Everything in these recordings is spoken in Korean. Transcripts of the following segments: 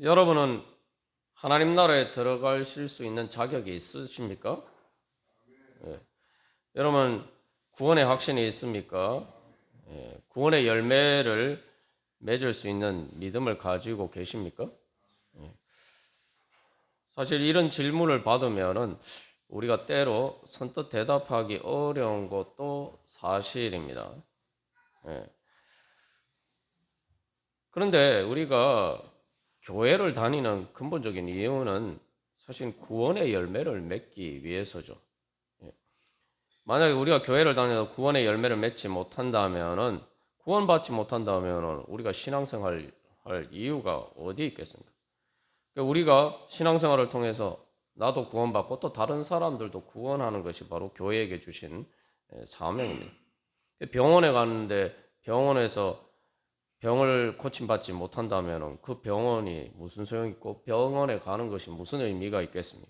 여러분은 하나님 나라에 들어가실 수 있는 자격이 있으십니까? 예. 여러분 구원의 확신이 있습니까? 예. 구원의 열매를 맺을 수 있는 믿음을 가지고 계십니까? 예. 사실 이런 질문을 받으면은 우리가 때로 선뜻 대답하기 어려운 것도 사실입니다. 예. 그런데 우리가 교회를 다니는 근본적인 이유는 사실 구원의 열매를 맺기 위해서죠. 예. 만약에 우리가 교회를 다녀도 구원의 열매를 맺지 못한다면은 구원받지 못한다면은 우리가 신앙생활 할 이유가 어디 있겠습니까? 그러니까 우리가 신앙생활을 통해서 나도 구원받고 또 다른 사람들도 구원하는 것이 바로 교회에게 주신 사명입니다. 병원에 갔는데 병원에서 병을 고침받지 못한다면 그 병원이 무슨 소용이 있고 병원에 가는 것이 무슨 의미가 있겠습니까?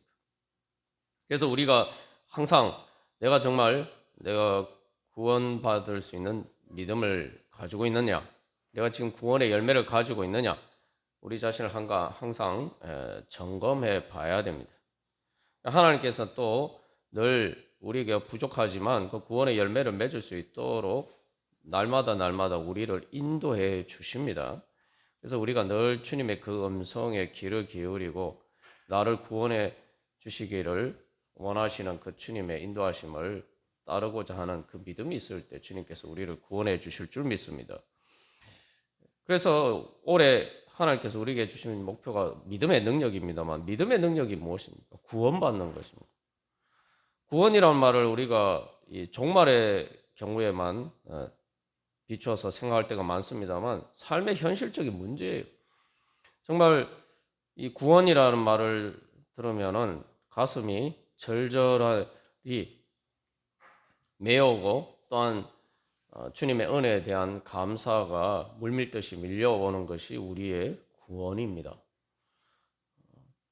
그래서 우리가 항상 내가 정말 내가 구원받을 수 있는 믿음을 가지고 있느냐, 내가 지금 구원의 열매를 가지고 있느냐, 우리 자신을 항상 점검해 봐야 됩니다. 하나님께서 또 늘 우리에게 부족하지만 그 구원의 열매를 맺을 수 있도록 날마다 우리를 인도해 주십니다. 그래서 우리가 늘 주님의 그 음성에 귀를 기울이고 나를 구원해 주시기를 원하시는 그 주님의 인도하심을 따르고자 하는 그 믿음이 있을 때 주님께서 우리를 구원해 주실 줄 믿습니다. 그래서 올해 하나님께서 우리에게 주시는 목표가 믿음의 능력입니다만 믿음의 능력이 무엇입니까? 구원받는 것입니다. 구원이란 말을 우리가 이 종말의 경우에만 비추어서 생각할 때가 많습니다만 삶의 현실적인 문제예요. 정말 이 구원이라는 말을 들으면은 가슴이 절절히 메어오고 또한 주님의 은혜에 대한 감사가 물밀듯이 밀려오는 것이 우리의 구원입니다.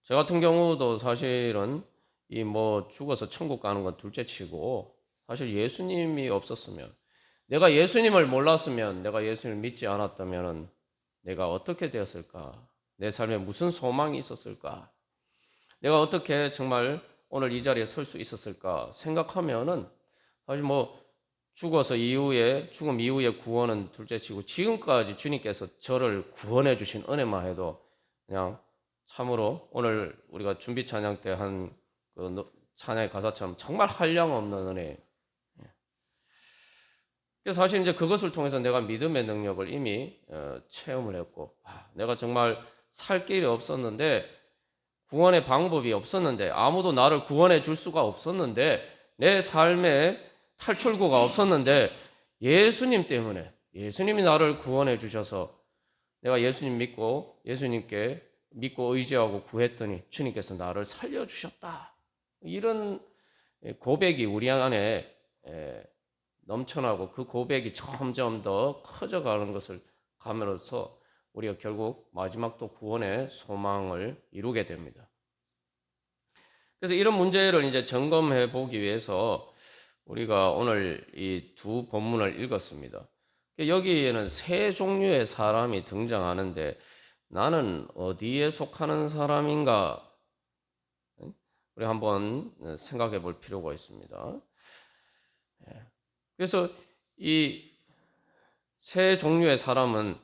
저 같은 경우도 사실은 이 뭐 죽어서 천국 가는 건 둘째치고 사실 예수님이 없었으면 내가 예수님을 몰랐으면 내가 예수님을 믿지 않았다면 내가 어떻게 되었을까? 내 삶에 무슨 소망이 있었을까? 내가 어떻게 정말 오늘 이 자리에 설 수 있었을까 생각하면은 사실 뭐 죽음 이후에 구원은 둘째치고 지금까지 주님께서 저를 구원해 주신 은혜만 해도 그냥 참으로 오늘 우리가 준비 찬양 때 한 그 찬양의 가사처럼 정말 한량없는 은혜. 그래서 사실 이제 그것을 통해서 내가 믿음의 능력을 이미 체험을 했고, 내가 정말 살 길이 없었는데 구원의 방법이 없었는데 아무도 나를 구원해 줄 수가 없었는데 내 삶에 탈출구가 없었는데 예수님 때문에 예수님이 나를 구원해 주셔서 내가 예수님 믿고 예수님께 믿고 의지하고 구했더니 주님께서 나를 살려 주셨다. 이런 고백이 우리 안에 넘쳐나고 그 고백이 점점 더 커져가는 것을 감으로써 우리가 결국 마지막 또 구원의 소망을 이루게 됩니다. 그래서 이런 문제를 이제 점검해 보기 위해서 우리가 오늘 이 두 본문을 읽었습니다. 여기에는 세 종류의 사람이 등장하는데 나는 어디에 속하는 사람인가? 우리 한번 생각해 볼 필요가 있습니다. 그래서 이 세 종류의 사람은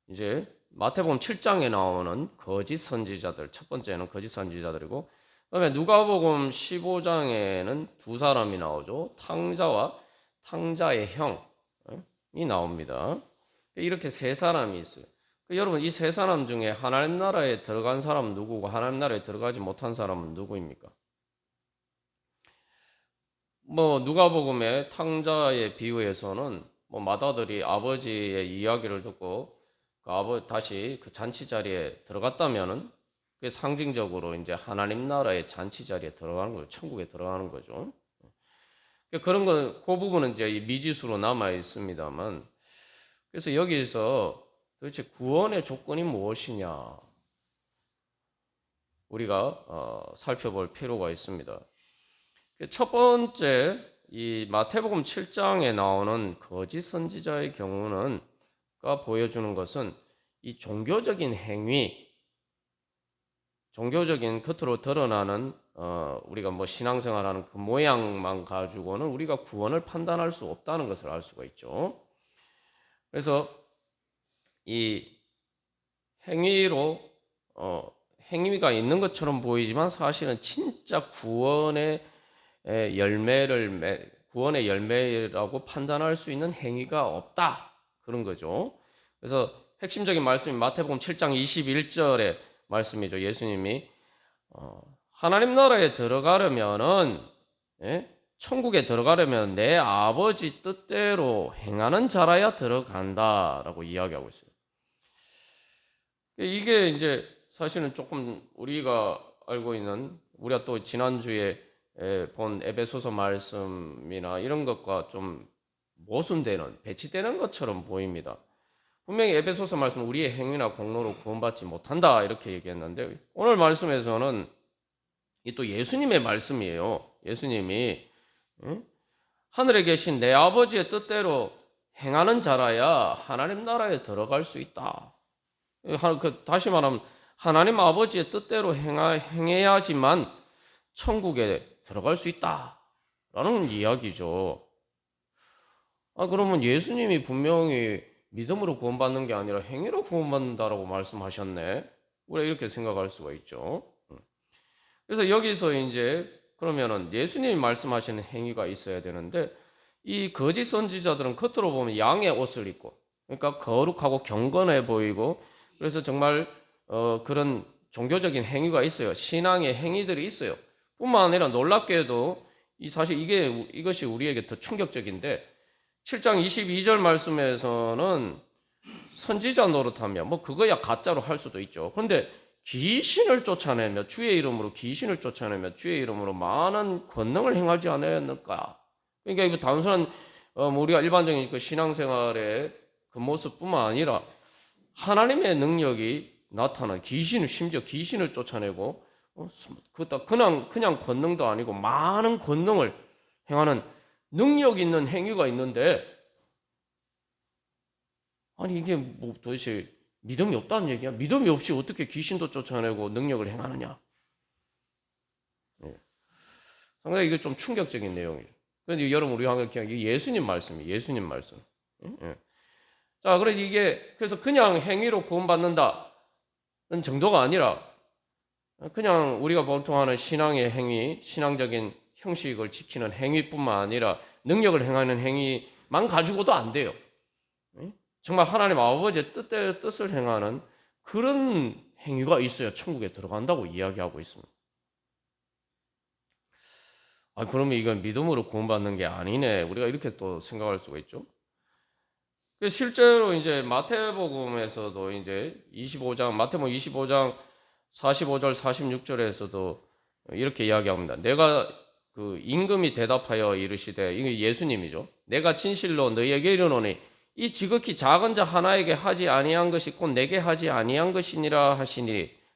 이제 마태복음 7장에 나오는 거짓 선지자들, 첫 번째는 거짓 선지자들이고, 그다음에 누가복음 15장에는 두 사람이 나오죠. 탕자와 탕자의 형이 나옵니다. 이렇게 세 사람이 있어요. 여러분, 이 세 사람 중에 하나님 나라에 들어간 사람은 누구고 하나님 나라에 들어가지 못한 사람은 누구입니까? 뭐 누가복음의 탕자의 비유에서는 뭐 맏아들이 아버지의 이야기를 듣고 다시 그 잔치 자리에 들어갔다면은 그게 상징적으로 이제 하나님 나라의 잔치 자리에 들어가는 거죠. 천국에 들어가는 거죠. 그런 거, 그 부분은 이제 미지수로 남아 있습니다만, 그래서 여기서 도대체 구원의 조건이 무엇이냐 우리가 살펴볼 필요가 있습니다. 첫 번째 이 마태복음 7장에 나오는 거짓 선지자의 경우는 보여주는 것은 이 종교적인 행위, 종교적인 겉으로 드러나는 우리가 뭐 신앙생활하는 그 모양만 가지고는 우리가 구원을 판단할 수 없다는 것을 알 수가 있죠. 그래서 이 행위로 행위가 있는 것처럼 보이지만 사실은 진짜 구원의 열매라고 판단할 수 있는 행위가 없다. 그런 거죠. 그래서 핵심적인 말씀이 마태복음 7장 21절의 말씀이죠. 예수님이 하나님 나라에 들어가려면은 천국에 들어가려면 내 아버지 뜻대로 행하는 자라야 들어간다라고 이야기하고 있어요. 이게 이제 사실은 조금 우리가 알고 있는 우리가 또 지난주에 본 에베소서 말씀이나 이런 것과 좀 모순되는 배치되는 것처럼 보입니다. 분명히 에베소서 말씀은 우리의 행위나 공로로 구원받지 못한다 이렇게 얘기했는데 오늘 말씀에서는 이 또 예수님의 말씀이에요. 예수님이 하늘에 계신 내 아버지의 뜻대로 행하는 자라야 하나님 나라에 들어갈 수 있다. 다시 말하면 하나님 아버지의 뜻대로 행해야지만 천국에 들어갈 수 있다라는 이야기죠. 그러면 예수님이 분명히 믿음으로 구원받는 게 아니라 행위로 구원받는다라고 말씀하셨네. 우리가 이렇게 생각할 수가 있죠. 그래서 여기서 이제 그러면은 예수님이 말씀하시는 행위가 있어야 되는데 이 거짓 선지자들은 겉으로 보면 양의 옷을 입고 그러니까 거룩하고 경건해 보이고 그래서 정말 그런 종교적인 행위가 있어요. 신앙의 행위들이 있어요. 뿐만 아니라 놀랍게도 사실 이것이 우리에게 더 충격적인데 7장 22절 말씀에서는 선지자 노릇하며 뭐 그거야 가짜로 할 수도 있죠. 그런데 귀신을 쫓아내며 주의 이름으로 귀신을 쫓아내며 주의 이름으로 많은 권능을 행하지 않았는가? 그러니까 이거 단순한 우리가 일반적인 그 신앙생활의 그 모습뿐만 아니라 하나님의 능력이 나타난 심지어 귀신을 쫓아내고 그것도 그냥 권능도 아니고 많은 권능을 행하는 능력 있는 행위가 있는데 아니 이게 뭐 도대체 믿음이 없다는 얘기야? 믿음이 없이 어떻게 귀신도 쫓아내고 능력을 행하느냐? 상당히 이게 좀 충격적인 내용이죠. 그런데 여러분 우리가 그냥 예수님 말씀이에요. 예수님 말씀. 자, 그래서 그냥 행위로 구원받는다는 정도가 아니라 그냥 우리가 보통 하는 신앙의 행위, 신앙적인 형식을 지키는 행위뿐만 아니라 능력을 행하는 행위만 가지고도 안 돼요. 정말 하나님 아버지의 뜻을 행하는 그런 행위가 있어야 천국에 들어간다고 이야기하고 있습니다. 그러면 이건 믿음으로 구원받는 게 아니네. 우리가 이렇게 또 생각할 수가 있죠. 실제로 이제 마태복음에서도 이제 마태복음 25장 45절 46절에서도 이렇게 이야기합니다. 내가 그 임금이 대답하여 이르시되 이게 예수님이죠. 내가 진실로 너희에게 이르노니 이 지극히 작은 자 하나에게 하지 아니한 것이 곧 내게 하지 아니한 것이니라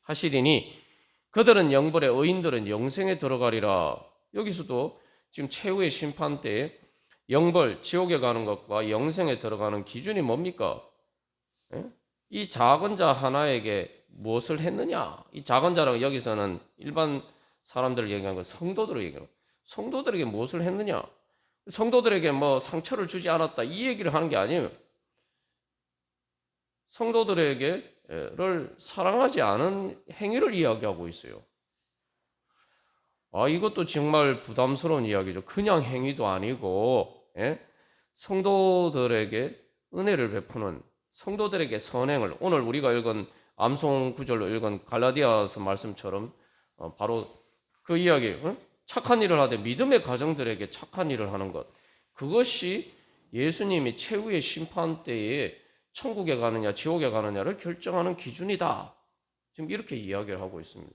하시리니 그들은 영벌에 의인들은 영생에 들어가리라. 여기서도 지금 최후의 심판 때에 영벌 지옥에 가는 것과 영생에 들어가는 기준이 뭡니까? 이 작은 자 하나에게 무엇을 했느냐? 이 작은 자라고 여기서는 일반 사람들을 얘기하는 건 성도들을 얘기하는 거예요. 성도들에게 무엇을 했느냐? 성도들에게 뭐 상처를 주지 않았다 이 얘기를 하는 게 아니에요. 성도들에게를 사랑하지 않은 행위를 이야기하고 있어요. 이것도 정말 부담스러운 이야기죠. 그냥 행위도 아니고 성도들에게 은혜를 베푸는 성도들에게 선행을 오늘 우리가 읽은 암송 구절로 읽은 갈라디아서 말씀처럼 바로 그 이야기 착한 일을 하되 믿음의 가정들에게 착한 일을 하는 것 그것이 예수님이 최후의 심판 때에 천국에 가느냐 지옥에 가느냐를 결정하는 기준이다. 지금 이렇게 이야기를 하고 있습니다.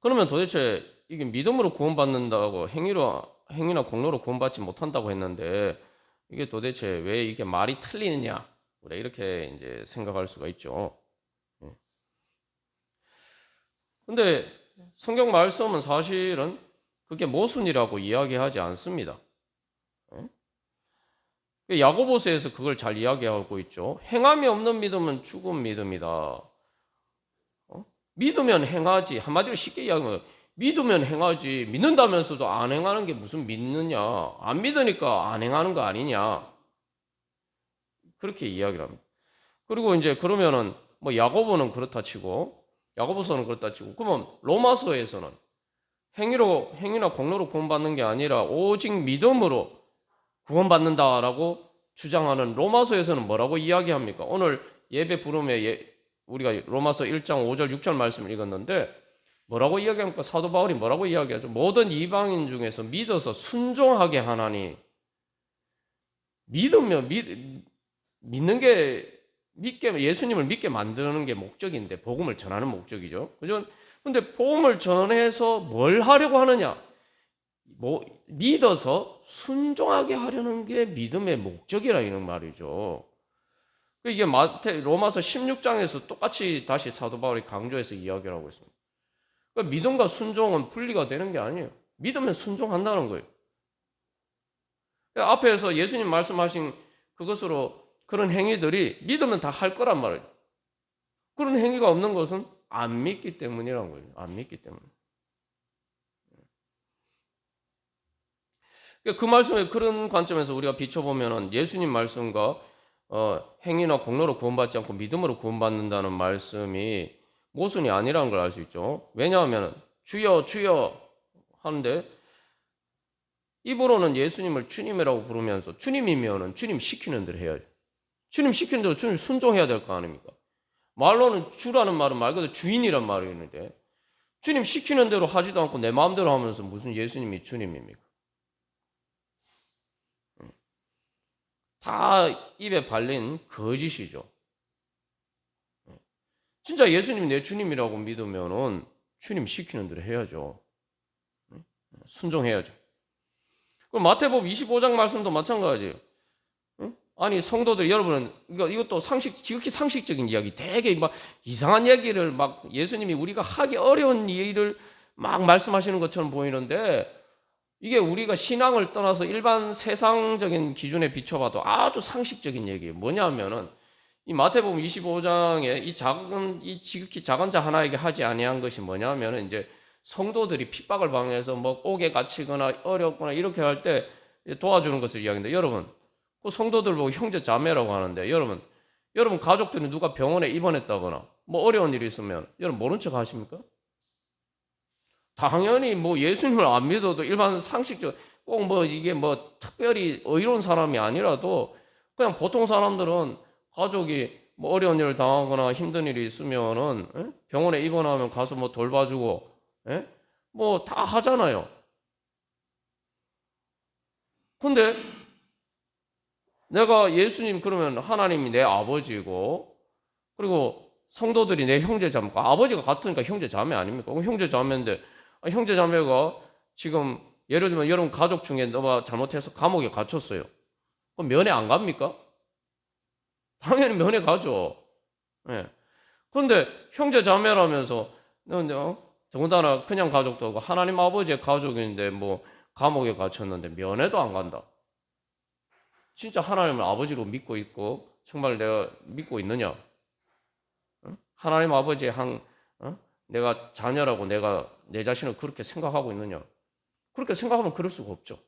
그러면 도대체 이게 믿음으로 구원받는다고 행위나 공로로 구원받지 못한다고 했는데 이게 도대체 왜 이게 말이 틀리느냐? 우리가 이렇게 이제 생각할 수가 있죠. 근데 성경 말씀은 사실은 그게 모순이라고 이야기하지 않습니다. 야고보서에서 그걸 잘 이야기하고 있죠. 행함이 없는 믿음은 죽은 믿음이다. 믿으면 행하지. 한마디로 쉽게 이야기하면 믿으면 행하지. 믿는다면서도 안 행하는 게 무슨 믿느냐. 안 믿으니까 안 행하는 거 아니냐. 그렇게 이야기를 합니다. 그리고 이제 그러면은 뭐 야고보는 그렇다 치고 야고보서는 그렇다 치고 그러면 로마서에서는 행위나 공로로 구원받는 게 아니라 오직 믿음으로 구원받는다라고 주장하는 로마서에서는 뭐라고 이야기합니까? 오늘 예배 부름에 우리가 로마서 1장 5절 6절 말씀을 읽었는데 뭐라고 이야기합니까? 사도 바울이 뭐라고 이야기하죠? 모든 이방인 중에서 믿어서 순종하게 하나니 믿는 게 예수님을 믿게 만드는 게 목적인데 복음을 전하는 목적이죠. 그죠? 근데 복음을 전해서 뭘 하려고 하느냐? 믿어서 순종하게 하려는 게 믿음의 목적이라 이런 말이죠. 이게 로마서 16장에서 똑같이 다시 사도 바울이 강조해서 이야기를 하고 있습니다. 그러니까 믿음과 순종은 분리가 되는 게 아니에요. 믿으면 순종한다는 거예요. 그러니까 앞에서 예수님 말씀하신 그것으로 그런 행위들이 믿으면 다 할 거란 말이에요. 그런 행위가 없는 것은 안 믿기 때문이라는 거예요. 안 믿기 때문에. 그 말씀에 그런 관점에서 우리가 비춰보면 예수님 말씀과 행위나 공로로 구원받지 않고 믿음으로 구원받는다는 말씀이 모순이 아니라는 걸 알 수 있죠. 왜냐하면 주여 주여 하는데 입으로는 예수님을 주님이라고 부르면서 주님이면은 주님 시키는 대로 해야죠. 주님 시키는 대로 주님 순종해야 될 거 아닙니까? 말로는 주라는 말은 말 그대로 주인이란 말이 있는데 주님 시키는 대로 하지도 않고 내 마음대로 하면서 무슨 예수님이 주님입니까? 다 입에 발린 거짓이죠. 진짜 예수님이 내 주님이라고 믿으면은 주님 시키는 대로 해야죠. 순종해야죠. 그럼 마태복음 25장 말씀도 마찬가지예요. 아니 성도들 여러분은 이것도 지극히 상식적인 이야기, 되게 막 이상한 얘기를 막 예수님이 우리가 하기 어려운 일을 막 말씀하시는 것처럼 보이는데 이게 우리가 신앙을 떠나서 일반 세상적인 기준에 비춰봐도 아주 상식적인 얘기예요. 뭐냐면은 이 마태복음 25장에 이 지극히 작은 자 하나에게 하지 아니한 것이 뭐냐면은 이제 성도들이 핍박을 당해서 뭐 옥에 갇히거나 어렵거나 이렇게 할 때 도와주는 것을 이야기하는데 여러분 그 성도들 보고 형제 자매라고 하는데 여러분 가족들이 누가 병원에 입원했다거나 뭐 어려운 일이 있으면 여러분 모른 척 하십니까? 당연히 뭐 예수님을 안 믿어도 일반 상식적 꼭 뭐 이게 뭐 특별히 의로운 사람이 아니라도 그냥 보통 사람들은 가족이 뭐 어려운 일을 당하거나 힘든 일이 있으면은 병원에 입원하면 가서 뭐 돌봐주고 뭐 다 하잖아요. 근데 내가 예수님 그러면 하나님이 내 아버지고 그리고 성도들이 내 형제 자매고 아버지가 같으니까 형제 자매 아닙니까? 형제 자매인데 형제 자매가 지금 예를 들면 여러분 가족 중에 너가 잘못해서 감옥에 갇혔어요. 그럼 면회 안 갑니까? 당연히 면회 가죠. 예. 그런데 형제 자매라면서 더군다나 그냥 가족도 하고 하나님 아버지의 가족인데 뭐 감옥에 갇혔는데 면회도 안 간다. 진짜 하나님을 아버지로 믿고 있고 정말 내가 믿고 있느냐? 하나님 아버지의 내가 자녀라고 내가 내 자신을 그렇게 생각하고 있느냐? 그렇게 생각하면 그럴 수가 없죠.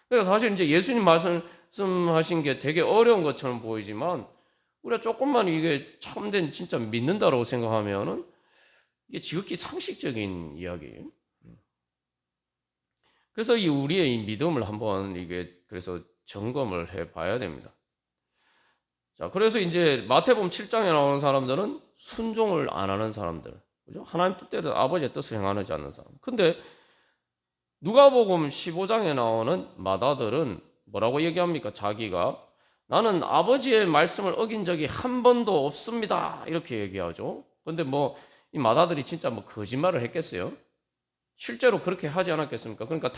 그러니까 사실 이제 예수님 말씀하신 게 되게 어려운 것처럼 보이지만 우리가 조금만 이게 참된 진짜 믿는다라고 생각하면은 이게 지극히 상식적인 이야기예요. 그래서 우리의 이 믿음을 한번 그래서 점검을 해 봐야 됩니다. 자, 그래서 이제 마태복음 7장에 나오는 사람들은 순종을 안 하는 사람들. 그죠? 하나님 뜻대로 아버지의 뜻을 행하지 않는 사람. 근데 누가복음 15장에 나오는 마다들은 뭐라고 얘기합니까? 자기가 나는 아버지의 말씀을 어긴 적이 한 번도 없습니다. 이렇게 얘기하죠. 근데 뭐 이 마다들이 진짜 뭐 거짓말을 했겠어요? 실제로 그렇게 하지 않았겠습니까? 그러니까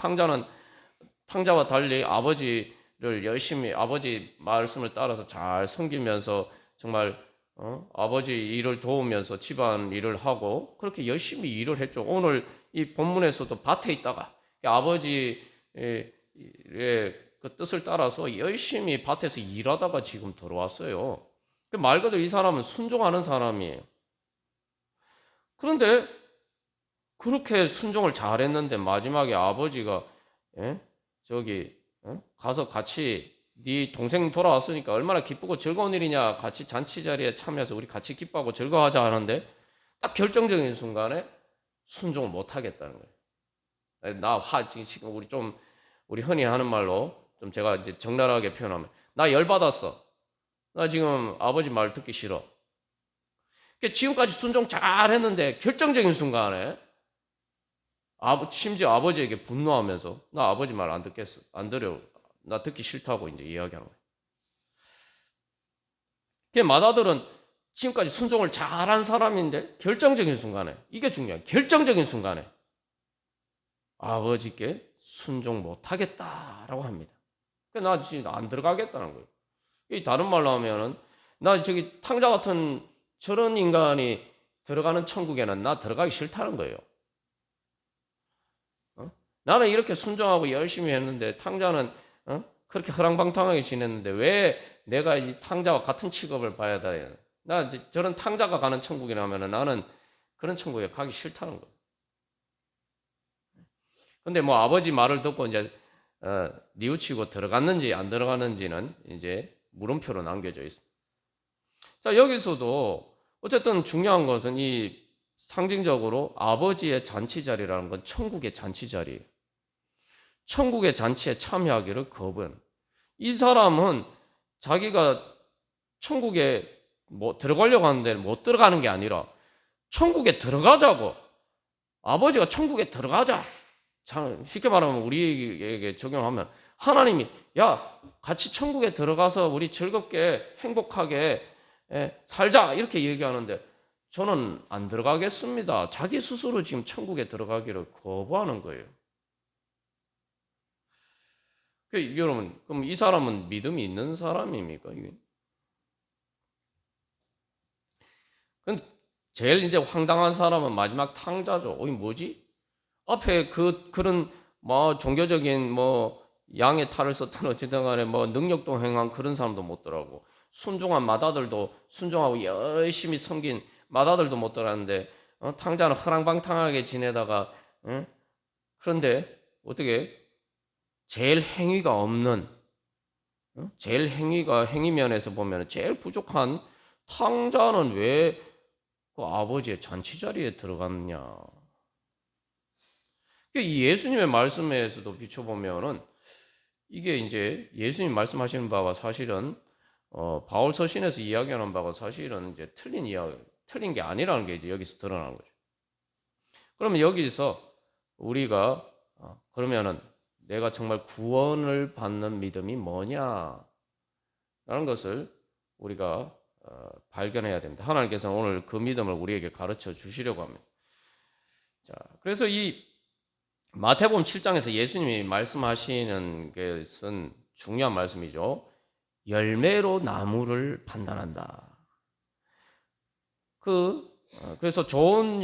탕자와 달리 아버지를 열심히 아버지 말씀을 따라서 잘 섬기면서 정말 아버지 일을 도우면서 집안 일을 하고 그렇게 열심히 일을 했죠. 오늘 이 본문에서도 밭에 있다가 아버지의 그 뜻을 따라서 열심히 밭에서 일하다가 지금 들어왔어요. 말 그대로 이 사람은 순종하는 사람이에요. 그런데 그렇게 순종을 잘했는데 마지막에 아버지가 예? 저기 가서 같이 네 동생 돌아왔으니까 얼마나 기쁘고 즐거운 일이냐, 같이 잔치 자리에 참여해서 우리 같이 기뻐하고 즐거워하자 하는데 딱 결정적인 순간에 순종을 못 하겠다는 거예요. 지금 우리 흔히 하는 말로 좀 제가 이제 적나라하게 표현하면 나 열받았어. 나 지금 아버지 말 듣기 싫어. 지금까지 순종 잘 했는데 결정적인 순간에 심지어 아버지에게 분노하면서 나 아버지 말 안 듣겠어. 안 들여. 나 듣기 싫다고 이제 이야기하는 거예요. 맏아들은 지금까지 순종을 잘한 사람인데 결정적인 순간에 이게 중요해요. 결정적인 순간에 아버지께 순종 못하겠다라고 합니다. 나 지금 안 들어가겠다는 거예요. 이 다른 말로 하면은 나 저기 탕자 같은 저런 인간이 들어가는 천국에는 나 들어가기 싫다는 거예요. 나는 이렇게 순종하고 열심히 했는데 탕자는 그렇게 허랑방탕하게 지냈는데 왜 내가 이 탕자와 같은 취급을 봐야 돼? 나 이제 저런 탕자가 가는 천국이라면 나는 그런 천국에 가기 싫다는 거예요. 근데 뭐 아버지 말을 듣고 이제 뉘우치고 들어갔는지 안 들어갔는지는 이제 물음표로 남겨져 있습니다. 자, 여기서도 어쨌든 중요한 것은 이 상징적으로 아버지의 잔치 자리라는 건 천국의 잔치 자리예요. 천국의 잔치에 참여하기를 거부한. 이 사람은 자기가 천국에 뭐 들어가려고 하는데 못 들어가는 게 아니라 천국에 들어가자고. 아버지가 천국에 들어가자. 쉽게 말하면 우리에게 적용하면 하나님이 야 같이 천국에 들어가서 우리 즐겁게 행복하게 살자 이렇게 얘기하는데 저는 안 들어가겠습니다. 자기 스스로 지금 천국에 들어가기를 거부하는 거예요. 여러분, 그럼 이 사람은 믿음이 있는 사람입니까? 이게? 제일 이제 황당한 사람은 마지막 탕자죠. 뭐지? 앞에 그런 뭐 종교적인 뭐 양의 탈을 썼던 어쨌든 간에 뭐 능력도 행한 그런 사람도 못 들어가고 순종한 맏아들도 순종하고 열심히 섬긴 맏아들도 못 들어갔는데 탕자는 허랑방탕하게 지내다가 그런데 어떻게 제일 행위가 없는 제일 행위 면에서 보면 제일 부족한 탕자는 왜 그 아버지의 잔치 자리에 들어갔냐? 이 예수님의 말씀에서도 비춰보면은 이게 이제 예수님 말씀하시는 바와 사실은 바울 서신에서 이야기하는 바가 사실은 이제 틀린 게 아니라는 게 이제 여기서 드러나는 거죠. 그러면 여기서 우리가 그러면은 내가 정말 구원을 받는 믿음이 뭐냐라는 것을 우리가 발견해야 됩니다. 하나님께서는 오늘 그 믿음을 우리에게 가르쳐 주시려고 합니다. 자, 그래서 이 마태복음 7장에서 예수님이 말씀하시는 것은 중요한 말씀이죠. 열매로 나무를 판단한다. 그래서 좋은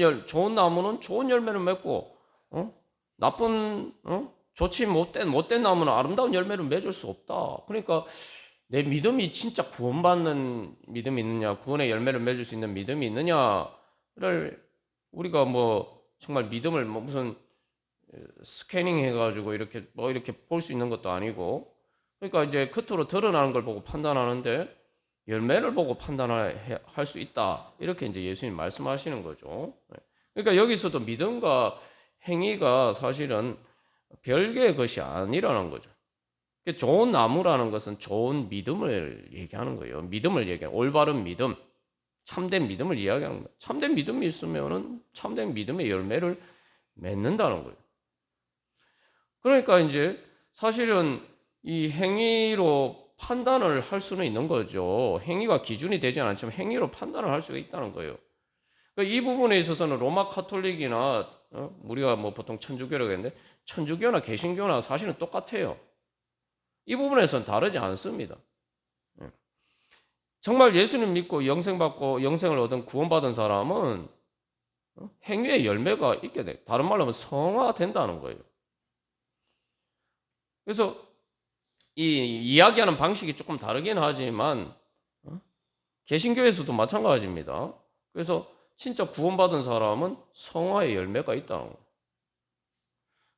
나무는 좋은 열매를 맺고, 나쁜, 좋지 못된 나무는 아름다운 열매를 맺을 수 없다. 그러니까 내 믿음이 진짜 구원받는 믿음이 있느냐, 구원의 열매를 맺을 수 있는 믿음이 있느냐를 우리가 뭐 정말 믿음을 뭐 무슨 스캐닝 해가지고 이렇게 볼 수 있는 것도 아니고, 그러니까 이제 겉으로 드러나는 걸 보고 판단하는데 열매를 보고 판단할 수 있다. 이렇게 이제 예수님 말씀하시는 거죠. 그러니까 여기서도 믿음과 행위가 사실은 별개의 것이 아니라는 거죠. 좋은 나무라는 것은 좋은 믿음을 얘기하는 거예요. 믿음을 얘기하는 올바른 믿음, 참된 믿음을 이야기하는 거예요. 참된 믿음이 있으면은 참된 믿음의 열매를 맺는다는 거예요. 그러니까 이제 사실은 이 행위로 판단을 할 수는 있는 거죠. 행위가 기준이 되지 않지만 행위로 판단을 할 수가 있다는 거예요. 그러니까 이 부분에 있어서는 로마 카톨릭이나 우리가 뭐 보통 천주교라고 했는데 천주교나 개신교나 사실은 똑같아요. 이 부분에서는 다르지 않습니다. 정말 예수님 믿고 영생받고 영생을 얻은 구원받은 사람은 행위의 열매가 있게 돼. 다른 말로 하면 성화된다는 거예요. 그래서 이 이야기하는 방식이 조금 다르긴 하지만 개신교에서도 마찬가지입니다. 그래서 진짜 구원받은 사람은 성화의 열매가 있다는 거예요.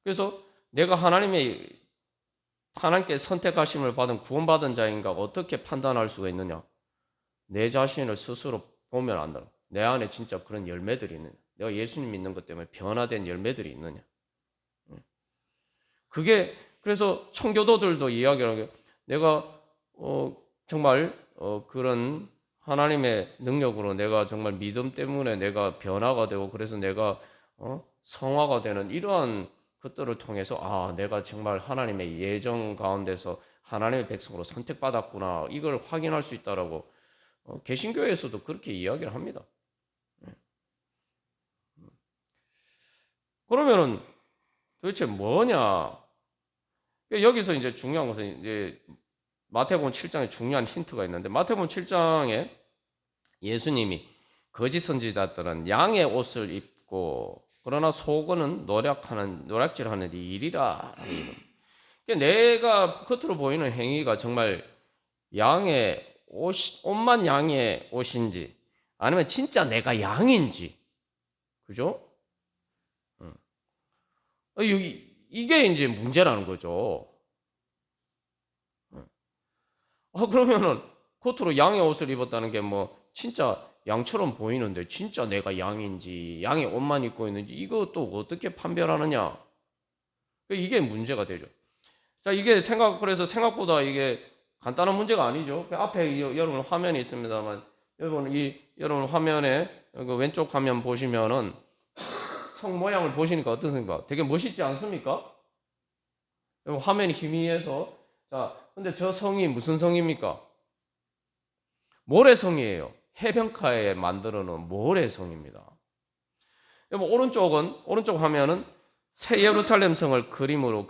그래서 내가 하나님께 선택하심을 받은 구원받은 자인가 어떻게 판단할 수가 있느냐? 내 자신을 스스로 보면 안다. 내 안에 진짜 그런 열매들이 있느냐? 내가 예수님 믿는 것 때문에 변화된 열매들이 있느냐? 그게 그래서 청교도들도 이야기하는 게 내가 정말 그런 하나님의 능력으로 내가 정말 믿음 때문에 내가 변화가 되고 그래서 내가 성화가 되는 이러한 것들을 통해서 내가 정말 하나님의 예정 가운데서 하나님의 백성으로 선택받았구나 이걸 확인할 수 있다라고 개신교에서도 그렇게 이야기를 합니다. 그러면은 도대체 뭐냐? 여기서 이제 중요한 것은 이제 마태복음 7장에 중요한 힌트가 있는데 마태복음 7장에 예수님이 거짓 선지자들은 양의 옷을 입고 그러나 속은 노략질하는 일이라. 내가 겉으로 보이는 행위가 정말 양의 옷만 양의 옷인지 아니면 진짜 내가 양인지, 그죠? 이게 이제 문제라는 거죠. 그러면은 겉으로 양의 옷을 입었다는 게 뭐 진짜 양처럼 보이는데 진짜 내가 양인지 양의 옷만 입고 있는지 이것도 어떻게 판별하느냐? 이게 문제가 되죠. 자, 그래서 생각보다 이게 간단한 문제가 아니죠. 앞에 여러분 화면이 있습니다만 여러분 화면에 그 왼쪽 화면 보시면은 성 모양을 보시니까 어떻습니까? 되게 멋있지 않습니까? 화면이 희미해서 자, 근데 저 성이 무슨 성입니까? 모래성이에요. 해변가에 만들어 놓은 모래성입니다. 오른쪽 화면은 새 예루살렘 성을 그림으로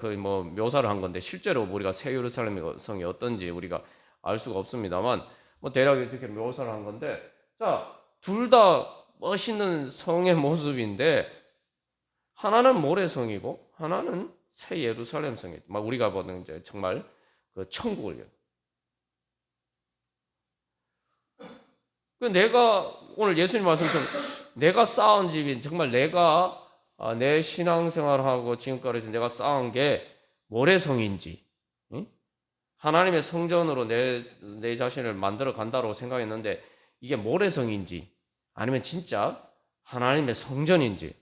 묘사를 한 건데 실제로 우리가 새 예루살렘 성이 어떤지 우리가 알 수가 없습니다만 대략 이렇게 묘사를 한 건데 자, 둘 다 멋있는 성의 모습인데 하나는 모래성이고 하나는 새 예루살렘 성이 우리가 보는 이제 정말 그 천국을 내가 오늘 예수님 말씀처럼 내가 쌓은 집이 정말 내가 내 신앙생활하고 지금까지 내가 쌓은 게 모래성인지 하나님의 성전으로 내 자신을 만들어 간다고 생각했는데 이게 모래성인지 아니면 진짜 하나님의 성전인지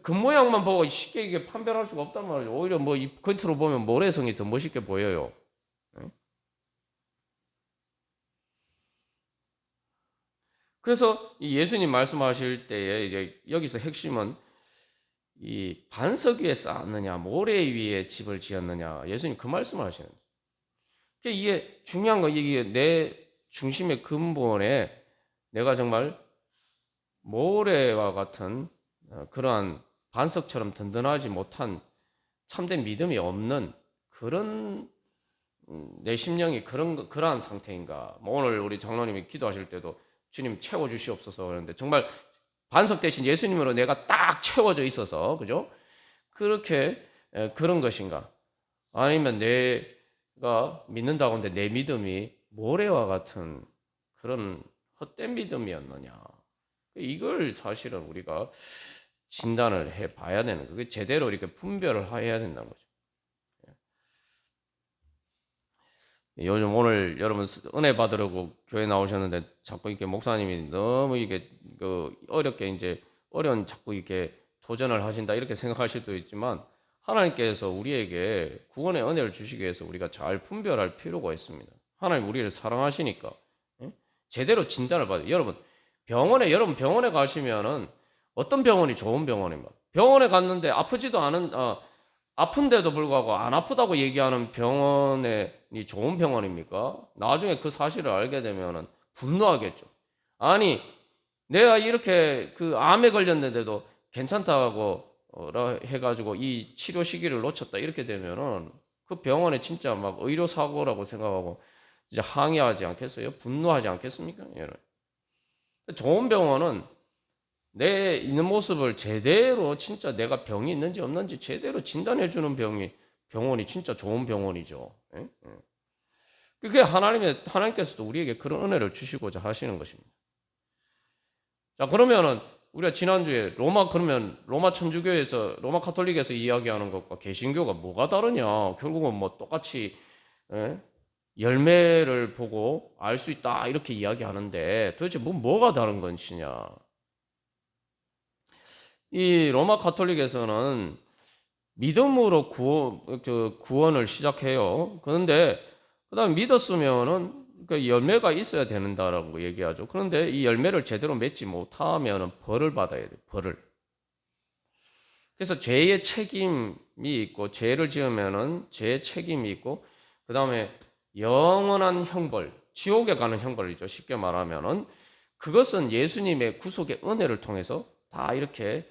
겉모양만 보고 쉽게 이게 판별할 수가 없단 말이죠. 오히려 이 겉으로 보면 모래성이 더 멋있게 보여요. 그래서 예수님 말씀하실 때에 이제 여기서 핵심은 이 반석 위에 쌓았느냐, 모래 위에 집을 지었느냐, 예수님 그 말씀을 하시는 거예요. 이게 중요한 건 이게 내 중심의 근본에 내가 정말 모래와 같은 그러한 반석처럼 든든하지 못한 참된 믿음이 없는 그런 내 심령이 그러한 상태인가. 오늘 우리 장로님이 기도하실 때도 주님 채워주시옵소서 그러는데 정말 반석 대신 예수님으로 내가 딱 채워져 있어서 그죠? 그렇게 그런 것인가? 아니면 내가 믿는다고 하는데 내 믿음이 모래와 같은 그런 헛된 믿음이었느냐? 이걸 사실은 우리가 진단을 해봐야 되는 거예요. 제대로 이렇게 분별을 해야 된다는 거죠. 요즘 오늘 여러분 은혜 받으려고 교회 나오셨는데 자꾸 이렇게 목사님이 너무 이게 어렵게 이제 어려운 자꾸 이렇게 도전을 하신다 이렇게 생각하실 수도 있지만 하나님께서 우리에게 구원의 은혜를 주시기 위해서 우리가 잘 분별할 필요가 있습니다. 하나님 우리를 사랑하시니까 제대로 진단을 받아요. 여러분 병원에 가시면은 어떤 병원이 좋은 병원입니까? 병원에 갔는데 아프지도 않은 아픈데도 불구하고 안 아프다고 얘기하는 병원이 좋은 병원입니까? 나중에 그 사실을 알게 되면 분노하겠죠. 아니, 내가 이렇게 그 암에 걸렸는데도 괜찮다고 해가지고 이 치료 시기를 놓쳤다 이렇게 되면은 그 병원에 진짜 막 의료사고라고 생각하고 이제 항의하지 않겠어요? 분노하지 않겠습니까? 좋은 병원은 내 있는 모습을 제대로 진짜 내가 병이 있는지 없는지 제대로 진단해 주는 병원이 진짜 좋은 병원이죠. 그게 하나님께서도 우리에게 그런 은혜를 주시고자 하시는 것입니다. 자, 그러면은 우리가 지난주에 그러면 로마 천주교에서 로마 카톨릭에서 이야기하는 것과 개신교가 뭐가 다르냐? 결국은 뭐 똑같이 예? 열매를 보고 알 수 있다 이렇게 이야기하는데 도대체 뭐가 다른 것이냐? 이 로마 카톨릭에서는 믿음으로 구원을 시작해요. 그런데 그다음 믿었으면은 그 열매가 있어야 된다라는 거 얘기하죠. 그런데 이 열매를 제대로 맺지 못하면은 벌을 받아야 돼. 벌을. 그래서 죄의 책임이 있고 죄를 지으면은 죄의 책임이 있고 그다음에 영원한 형벌, 지옥에 가는 형벌이죠. 쉽게 말하면은 그것은 예수님의 구속의 은혜를 통해서 다 이렇게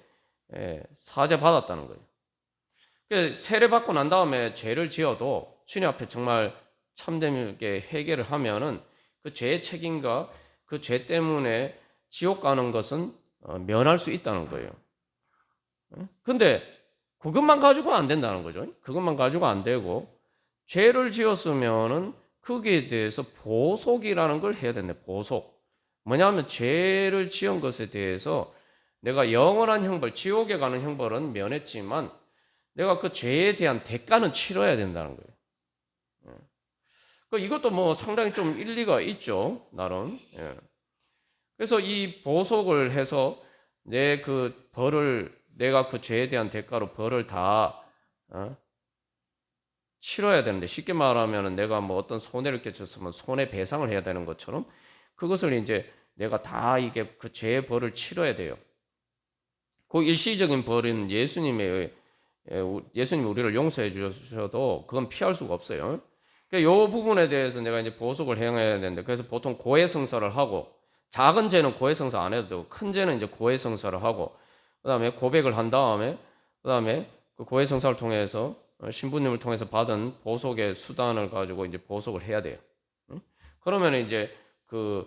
사죄 받았다는 거예요. 세례 받고 난 다음에 죄를 지어도 주님 앞에 정말 참되게 회개를 하면은 그 죄의 책임과 그 죄 때문에 지옥 가는 것은 면할 수 있다는 거예요. 근데 그것만 가지고 안 된다는 거죠. 그것만 가지고 안 되고 죄를 지었으면은 거기에 대해서 보속이라는 걸 해야 된다. 보속. 뭐냐면 죄를 지은 것에 대해서 내가 영원한 형벌, 지옥에 가는 형벌은 면했지만 내가 그 죄에 대한 대가는 치러야 된다는 거예요. 이것도 뭐 상당히 좀 일리가 있죠, 나름. 예. 그래서 이 보속을 해서 내 그 벌을 내가 그 죄에 대한 대가로 벌을 다 치러야 되는데 쉽게 말하면 내가 뭐 어떤 손해를 끼쳤으면 손해배상을 해야 되는 것처럼 그것을 이제 내가 다 이게 그 죄의 벌을 치러야 돼요. 그 일시적인 벌은 예수님이 우리를 용서해 주셔도 그건 피할 수가 없어요. 그러니까 이 부분에 대해서 내가 이제 보속을 행해야 되는데 그래서 보통 고해성사를 하고 작은 죄는 고해성사 안 해도 되고 큰 죄는 이제 고해성사를 하고 그다음에 고백을 한 다음에 그다음에 그 고해성사를 통해서 신부님을 통해서 받은 보속의 수단을 가지고 이제 보속을 해야 돼요. 그러면 이제 그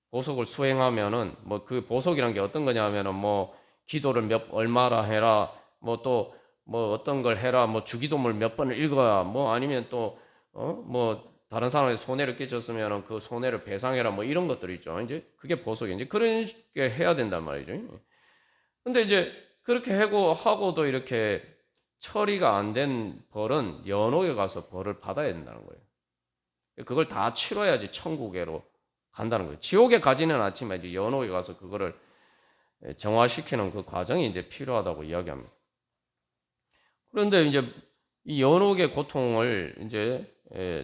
보속을 수행하면은 뭐 그 보속이란 게 어떤 거냐면은 뭐 기도를 얼마나 해라 뭐 또 뭐 어떤 걸 해라 뭐 주기도문을 몇 번을 읽어야 뭐 아니면 또 뭐 다른 사람의 손해를 끼쳤으면 그 손해를 배상해라 뭐 이런 것들이 있죠. 이제 그게 보석이 이제 그런 게 해야 된단 말이죠. 근데 이제 그렇게 하고도 이렇게 처리가 안 된 벌은 연옥에 가서 벌을 받아야 된다는 거예요. 그걸 다 치러야지 천국에로 간다는 거예요. 지옥에 가지는 않지만 이제 연옥에 가서 그거를 정화시키는 그 과정이 이제 필요하다고 이야기합니다. 그런데 이제 이 연옥의 고통을 이제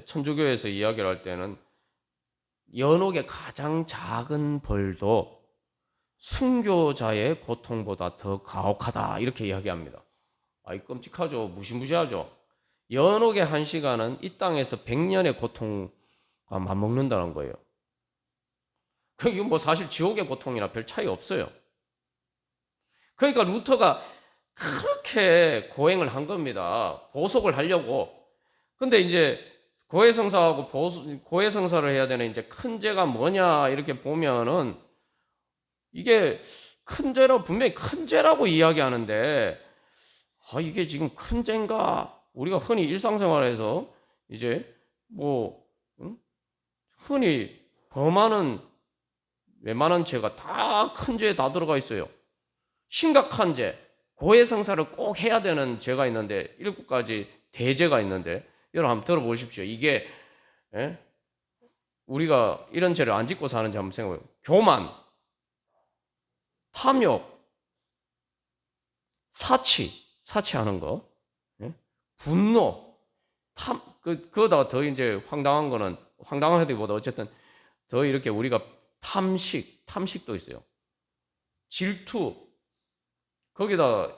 천주교에서 이야기를 할 때는 연옥의 가장 작은 벌도 순교자의 고통보다 더 가혹하다 이렇게 이야기합니다. 아이 끔찍하죠. 무시무시하죠. 연옥의 한 시간은 이 땅에서 100년의 고통과 맞먹는다는 거예요. 그게 뭐 사실 지옥의 고통이나 별 차이 없어요. 그러니까 루터가 그렇게 고행을 한 겁니다. 보속을 하려고. 근데 이제 고해성사하고 고해성사를 해야 되는 이제 큰 죄가 뭐냐 이렇게 보면은 이게 큰 죄로 분명히 큰 죄라고 이야기하는데 이게 지금 큰 죄인가? 우리가 흔히 일상생활에서 이제 뭐 흔히 범하는 웬만한 죄가 다 큰 죄에 다 들어가 있어요. 심각한 죄, 고해성사를 꼭 해야 되는 죄가 있는데 7가지 대죄가 있는데 여러분 한번 들어보십시오. 이게 우리가 이런 죄를 안 짓고 사는지 한번 생각해요. 교만, 탐욕, 사치하는 거, 분노, 그거다가 더 이제 황당한 거는 황당한 해도보다 어쨌든 더 이렇게 우리가 탐식도 있어요. 질투, 거기다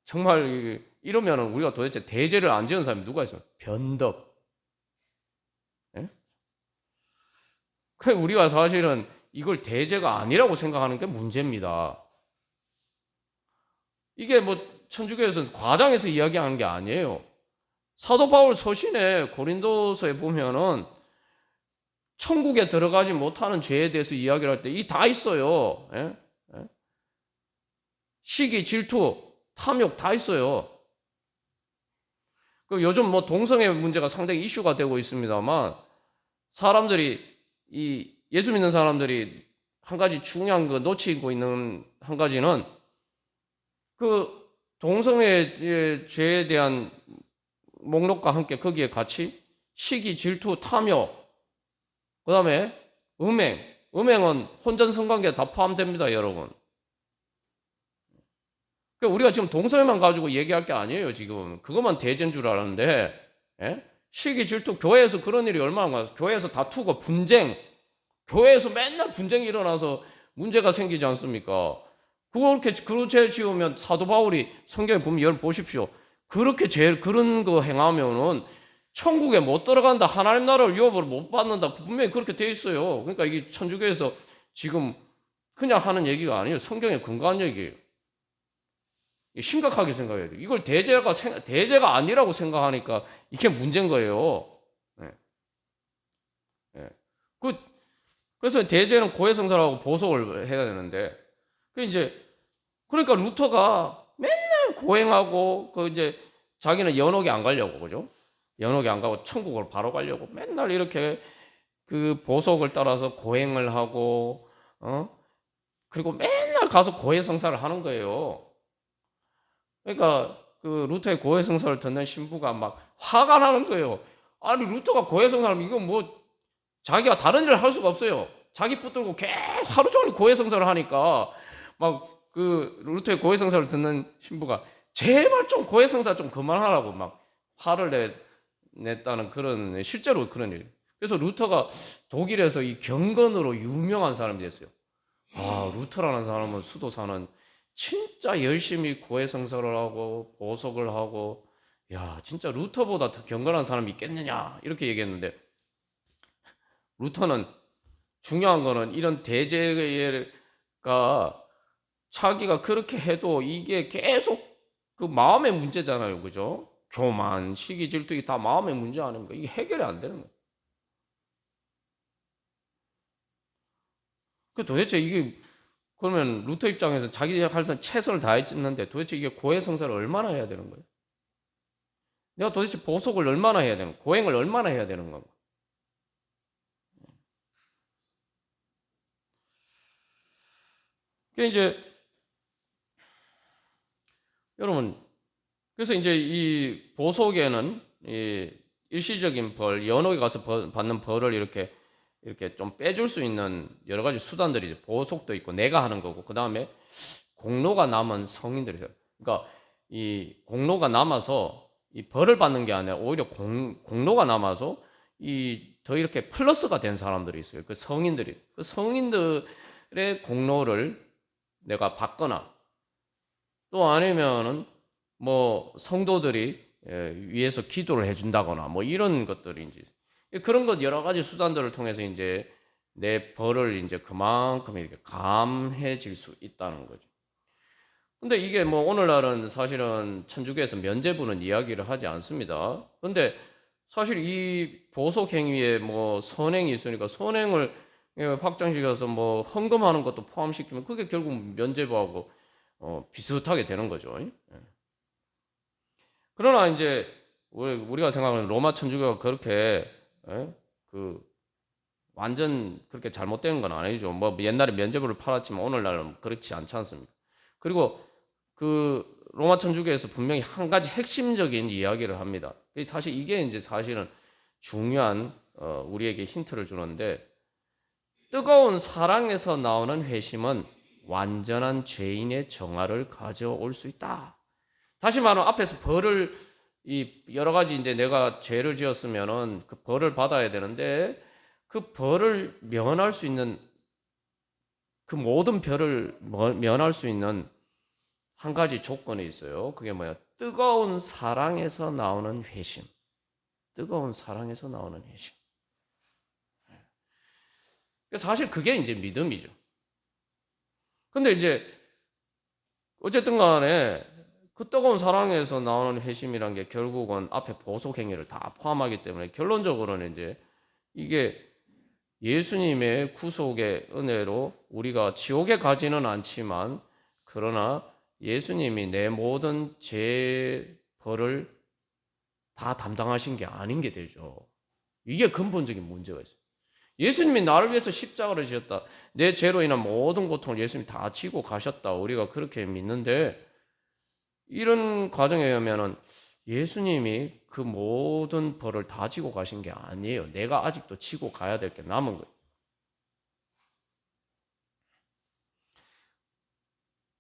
정말 이러면 우리가 도대체 대죄를 안 지은 사람이 누가 있어요? 변덕. 예? 우리가 사실은 이걸 대죄가 아니라고 생각하는 게 문제입니다. 이게 뭐 천주교에서는 과장해서 이야기하는 게 아니에요. 사도 바울 서신에 고린도서에 보면은 천국에 들어가지 못하는 죄에 대해서 이야기를 할 때 이 다 있어요. 예? 시기, 질투, 탐욕 다 있어요. 요즘 뭐 동성애 문제가 상당히 이슈가 되고 있습니다만 사람들이 이 예수 믿는 사람들이 한 가지 중요한 거 놓치고 있는 한 가지는 그 동성애의 죄에 대한 목록과 함께 거기에 같이 시기, 질투, 탐욕, 그 다음에 음행은 혼전 성관계 다 포함됩니다, 여러분. 그러니까 우리가 지금 동성애만 가지고 얘기할 게 아니에요, 지금. 그것만 대제인 줄 알았는데, 예? 시기, 질투, 교회에서 그런 일이 얼마나 많아요. 교회에서 다투고 분쟁, 교회에서 맨날 분쟁이 일어나서 문제가 생기지 않습니까? 그렇게 죄 지으면 사도 바울이 성경에 보면 열 보십시오. 그렇게 그런 거 행하면은 천국에 못 들어간다. 하나님 나라를 유업으로 못 받는다. 분명히 그렇게 돼 있어요. 그러니까 이게 천주교에서 지금 그냥 하는 얘기가 아니에요. 성경에 근거한 얘기예요. 심각하게 생각해야 돼요. 이걸 대제가 아니라고 생각하니까 이게 문제인 거예요. 네. 네. 그래서 대제는 고해성사라고 보석을 해야 되는데, 그러니까 루터가 맨날 고행하고, 이제 자기는 연옥에 안 가려고, 그죠? 연옥에 안 가고 천국으로 바로 가려고 맨날 이렇게 그 보석을 따라서 고행을 하고, 그리고 맨날 가서 고해성사를 하는 거예요. 그러니까 그 루터의 고해성사를 듣는 신부가 막 화가 나는 거예요. 아니 루터가 고해성사를 이건 뭐 자기가 다른 일을 할 수가 없어요. 자기 붙들고 계속 하루 종일 고해성사를 하니까 막 그 루터의 고해성사를 듣는 신부가 제발 좀 고해성사 좀 그만하라고 막 화를 냈다는 그런 실제로 그런 일. 그래서 루터가 독일에서 이 경건으로 유명한 사람이 됐어요. 아 루터라는 사람은 수도사는 진짜 열심히 고해성사를 하고 보석을 하고 야 진짜 루터보다 더 경건한 사람이 있겠느냐 이렇게 얘기했는데 루터는 중요한 거는 이런 대제가 자기가 그렇게 해도 이게 계속 그 마음의 문제잖아요. 그죠? 교만, 시기, 질투 이게 다 마음의 문제 아닙니까? 이게 해결이 안 되는 거예요. 그 도대체 이게 그러면 루터 입장에서 자기 할 수 최선을 다했는데 도대체 이게 고해성사를 얼마나 해야 되는 거예요? 내가 도대체 보석을 얼마나 해야 되는 거예요? 고행을 얼마나 해야 되는 건가? 그 이제 여러분 그래서 이제 이 보석에는 이 일시적인 벌, 연옥에 가서 받는 벌을 이렇게 좀 빼줄 수 있는 여러 가지 수단들이 이제 보석도 있고 내가 하는 거고 그 다음에 공로가 남은 성인들이 있어요. 그러니까 이 공로가 남아서 이 벌을 받는 게 아니라 오히려 공로가 남아서 이 더 이렇게 플러스가 된 사람들이 있어요. 그 성인들이 그 성인들의 공로를 내가 받거나 또 아니면은 뭐 성도들이 위에서 기도를 해준다거나 뭐 이런 것들이 이제 그런 것 여러 가지 수단들을 통해서 이제 내 벌을 이제 그만큼 이렇게 감해질 수 있다는 거죠. 근데 이게 뭐 오늘날은 사실은 천주교에서 면죄부는 이야기를 하지 않습니다. 근데 사실 이 보석 행위에 뭐 선행이 있으니까 선행을 확장시켜서 뭐 헌금하는 것도 포함시키면 그게 결국 면죄부하고 비슷하게 되는 거죠. 그러나 이제 우리가 생각하는 로마 천주교가 그렇게 그 완전 그렇게 잘못된 건 아니죠. 뭐 옛날에 면죄부를 팔았지만 오늘날은 그렇지 않지 않습니까? 그리고 그 로마 천주교에서 분명히 한 가지 핵심적인 이야기를 합니다. 사실 이게 이제 사실은 중요한 우리에게 힌트를 주는데 뜨거운 사랑에서 나오는 회심은 완전한 죄인의 정화를 가져올 수 있다. 다시 말하면 앞에서 벌을 이 여러 가지 이제 내가 죄를 지었으면은 그 벌을 받아야 되는데 그 벌을 면할 수 있는 그 모든 벌을 면할 수 있는 한 가지 조건이 있어요. 그게 뭐야? 뜨거운 사랑에서 나오는 회심. 뜨거운 사랑에서 나오는 회심. 사실 그게 이제 믿음이죠. 근데 이제 어쨌든 간에 그 뜨거운 사랑에서 나오는 회심이란 게 결국은 앞에 보석 행위를 다 포함하기 때문에 결론적으로는 이제 이게 예수님의 구속의 은혜로 우리가 지옥에 가지는 않지만 그러나 예수님이 내 모든 죄 벌을 다 담당하신 게 아닌 게 되죠. 이게 근본적인 문제가 있어요. 예수님이 나를 위해서 십자가를 지셨다. 내 죄로 인한 모든 고통을 예수님이 다 지고 가셨다. 우리가 그렇게 믿는데 이런 과정에 의하면은 예수님이 그 모든 벌을 다 지고 가신 게 아니에요. 내가 아직도 지고 가야 될 게 남은 거예요.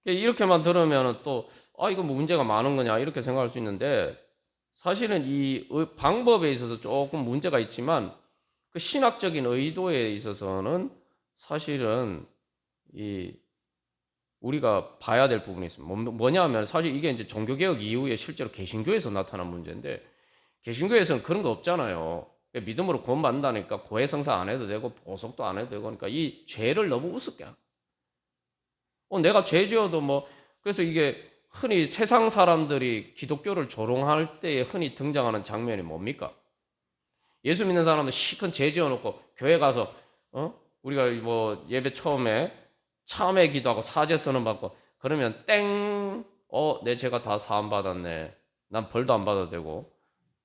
이렇게만 들으면 또, 이거 뭐 문제가 많은 거냐, 이렇게 생각할 수 있는데, 사실은 이 방법에 있어서 조금 문제가 있지만, 그 신학적인 의도에 있어서는 사실은 이 우리가 봐야 될 부분이 있습니다. 뭐냐 하면 사실 이게 이제 종교개혁 이후에 실제로 개신교에서 나타난 문제인데, 개신교에서는 그런 거 없잖아요. 믿음으로 구원받는다니까 고해성사 안 해도 되고 보석도 안 해도 되고, 그러니까 이 죄를 너무 우습게 하고, 내가 죄 지어도 뭐, 그래서 이게 흔히 세상 사람들이 기독교를 조롱할 때에 흔히 등장하는 장면이 뭡니까? 예수 믿는 사람들 시큰 죄 지어놓고 교회 가서, 우리가 뭐 예배 처음에 참회 기도하고 사죄 선언 받고, 그러면 땡, 내 죄가 다 사함 받았네. 난 벌도 안 받아도 되고.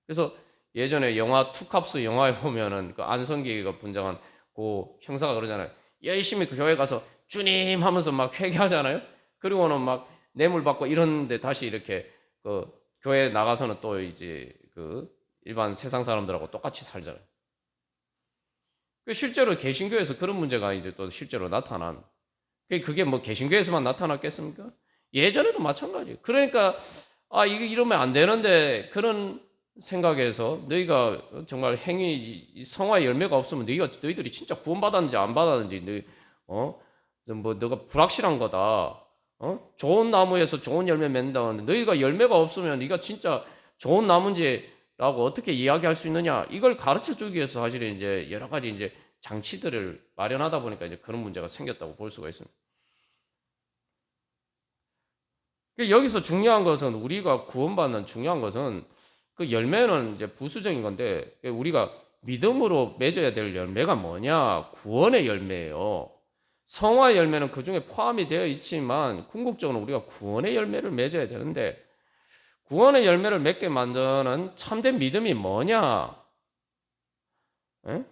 그래서 예전에 영화 투캅스 영화에 보면은 그 안성기가 분장한 그 형사가 그러잖아요. 열심히 그 교회 가서 주님 하면서 막 회개하잖아요. 그리고는 막 뇌물 받고 이러는데 다시 이렇게 그 교회 나가서는 또 이제 그 일반 세상 사람들하고 똑같이 살잖아요. 실제로 개신교에서 그런 문제가 이제 또 실제로 나타난. 그게 뭐 개신교에서만 나타났겠습니까? 예전에도 마찬가지. 그러니까 이게 이러면 안 되는데 그런 생각에서 너희가 정말 성화의 열매가 없으면 너희들이 진짜 구원받았는지 안 받았는지 뭐 너가 불확실한 거다. 좋은 나무에서 좋은 열매 맺는다는데 너희가 열매가 없으면 네가 진짜 좋은 나무인지라고 어떻게 이야기할 수 있느냐? 이걸 가르쳐 주기 위해서 사실은 이제 여러 가지 이제 장치들을 마련하다 보니까 이제 그런 문제가 생겼다고 볼 수가 있습니다. 여기서 중요한 것은 우리가 구원받는 중요한 것은 그 열매는 이제 부수적인 건데 우리가 믿음으로 맺어야 될 열매가 뭐냐? 구원의 열매예요. 성화 열매는 그 중에 포함이 되어 있지만 궁극적으로 우리가 구원의 열매를 맺어야 되는데 구원의 열매를 맺게 만드는 참된 믿음이 뭐냐? 에?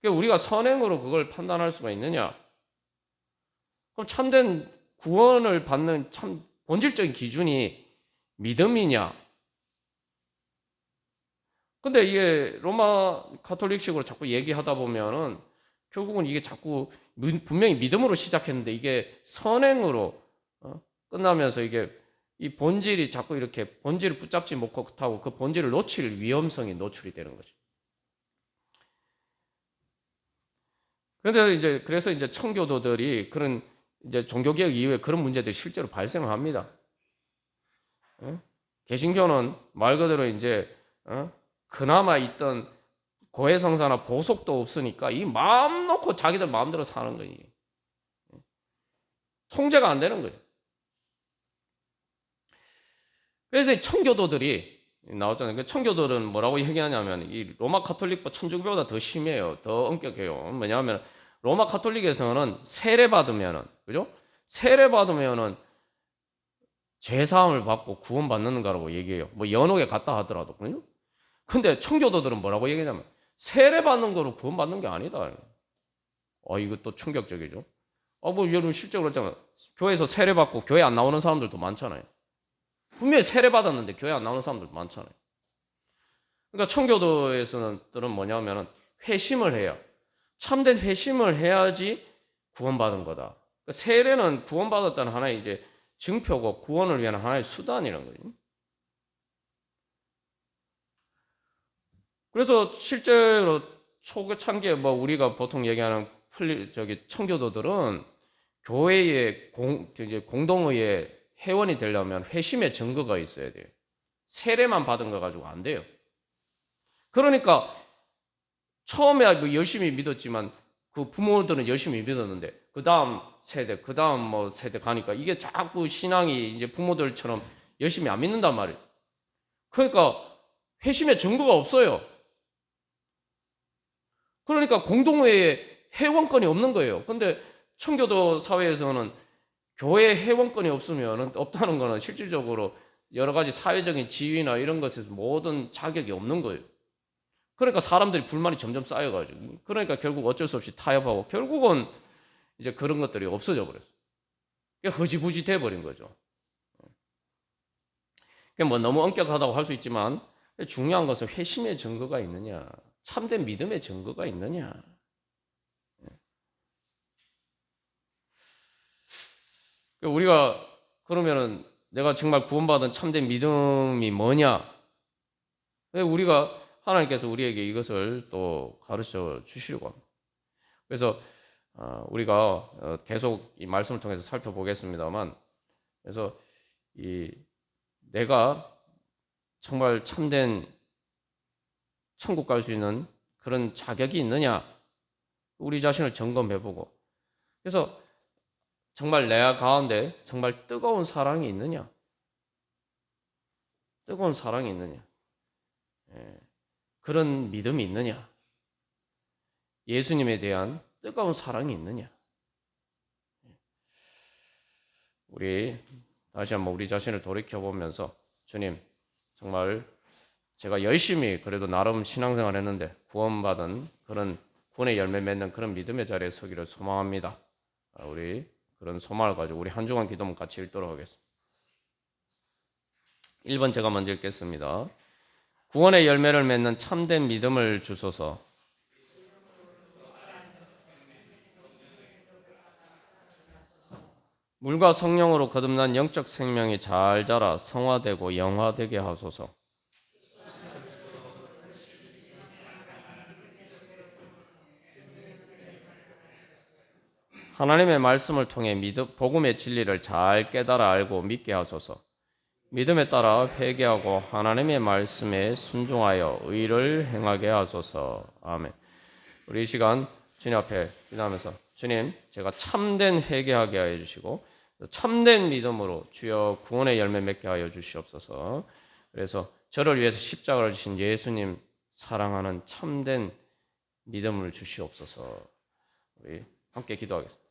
우리가 선행으로 그걸 판단할 수가 있느냐? 그럼 참된 구원을 받는 참 본질적인 기준이 믿음이냐? 근데 이게 로마 가톨릭식으로 자꾸 얘기하다 보면은 결국은 이게 자꾸 분명히 믿음으로 시작했는데 이게 선행으로 끝나면서 이게 이 본질이 자꾸 이렇게 본질을 붙잡지 못하고 그 본질을 놓칠 위험성이 노출이 되는 거죠. 그런데 그래서 이제 청교도들이 그런 이제 종교개혁 이후에 그런 문제들이 실제로 발생합니다. 개신교는 말 그대로 이제 그나마 있던 고해성사나 보석도 없으니까 이 마음 놓고 자기들 마음대로 사는 거예요. 통제가 안 되는 거예요. 그래서 청교도들이 나왔잖아요. 청교도들은 뭐라고 얘기하냐면 이 로마 가톨릭 천주교보다 더 심해요. 더 엄격해요. 뭐냐면 로마 가톨릭에서는 세례 받으면은 그죠? 세례 받으면은 죄사함을 받고 구원받는 거라고 얘기해요. 뭐 연옥에 갔다 하더라도 그죠? 근데 청교도들은 뭐라고 얘기하냐면 세례 받는 거로 구원받는 게 아니다. 이거 또 충격적이죠. 뭐 여러분 실제로 그렇잖아요. 교회에서 세례 받고 교회 안 나오는 사람들도 많잖아요. 분명히 세례 받았는데 교회 안 나오는 사람들도 많잖아요. 그러니까 청교도에서는 뭐냐면은 회심을 해야 참된 회심을 해야지 구원받은 거다. 그러니까 세례는 구원받았다는 하나의 이제 증표고 구원을 위한 하나의 수단이라는 거예요. 그래서 실제로 초창기에 뭐 우리가 보통 얘기하는 청교도들은 교회의 공동의의 회원이 되려면 회심의 증거가 있어야 돼요. 세례만 받은 거 가지고 안 돼요. 그러니까 처음에 뭐 열심히 믿었지만 그 부모들은 열심히 믿었는데 그 다음 세대, 그 다음 뭐 세대 가니까 이게 자꾸 신앙이 이제 부모들처럼 열심히 안 믿는단 말이에요. 그러니까 회심의 증거가 없어요. 그러니까 공동회에 회원권이 없는 거예요. 근데 청교도 사회에서는 교회 회원권이 없다는 거는 실질적으로 여러 가지 사회적인 지위나 이런 것에서 모든 자격이 없는 거예요. 그러니까 사람들이 불만이 점점 쌓여가지고 그러니까 결국 어쩔 수 없이 타협하고 결국은 이제 그런 것들이 없어져 버렸어요. 허지부지 돼버린 거죠. 뭐 너무 엄격하다고 할 수 있지만 중요한 것은 회심의 증거가 있느냐, 참된 믿음의 증거가 있느냐. 우리가 그러면은 내가 정말 구원받은 참된 믿음이 뭐냐? 우리가 하나님께서 우리에게 이것을 또 가르쳐 주시려고 합니다. 그래서 우리가 계속 이 말씀을 통해서 살펴보겠습니다만, 그래서 이 내가 정말 참된 천국 갈 수 있는 그런 자격이 있느냐? 우리 자신을 점검해보고, 그래서 정말 내 가운데 정말 뜨거운 사랑이 있느냐? 뜨거운 사랑이 있느냐? 그런 믿음이 있느냐? 예수님에 대한 뜨거운 사랑이 있느냐? 우리 다시 한번 우리 자신을 돌이켜보면서 주님, 정말 제가 열심히 그래도 나름 신앙생활 했는데 구원받은 그런 구원의 열매 맺는 그런 믿음의 자리에 서기를 소망합니다. 우리 그런 소망을 가지고 우리 한 주간 기도문 같이 읽도록 하겠습니다. 1번 제가 먼저 읽겠습니다. 구원의 열매를 맺는 참된 믿음을 주소서. 물과 성령으로 거듭난 영적 생명이 잘 자라 성화되고 영화되게 하소서. 하나님의 말씀을 통해 복음의 진리를 잘 깨달아 알고 믿게 하소서. 믿음에 따라 회개하고 하나님의 말씀에 순종하여 의를 행하게 하소서. 아멘. 우리 이 시간 주님 앞에 기도하면서 주님, 제가 참된 회개하게 하여 주시고 참된 믿음으로 주여 구원의 열매 맺게 하여 주시옵소서. 그래서 저를 위해서 십자가를 지신 예수님 사랑하는 참된 믿음을 주시옵소서. 우리 함께 기도하겠습니다.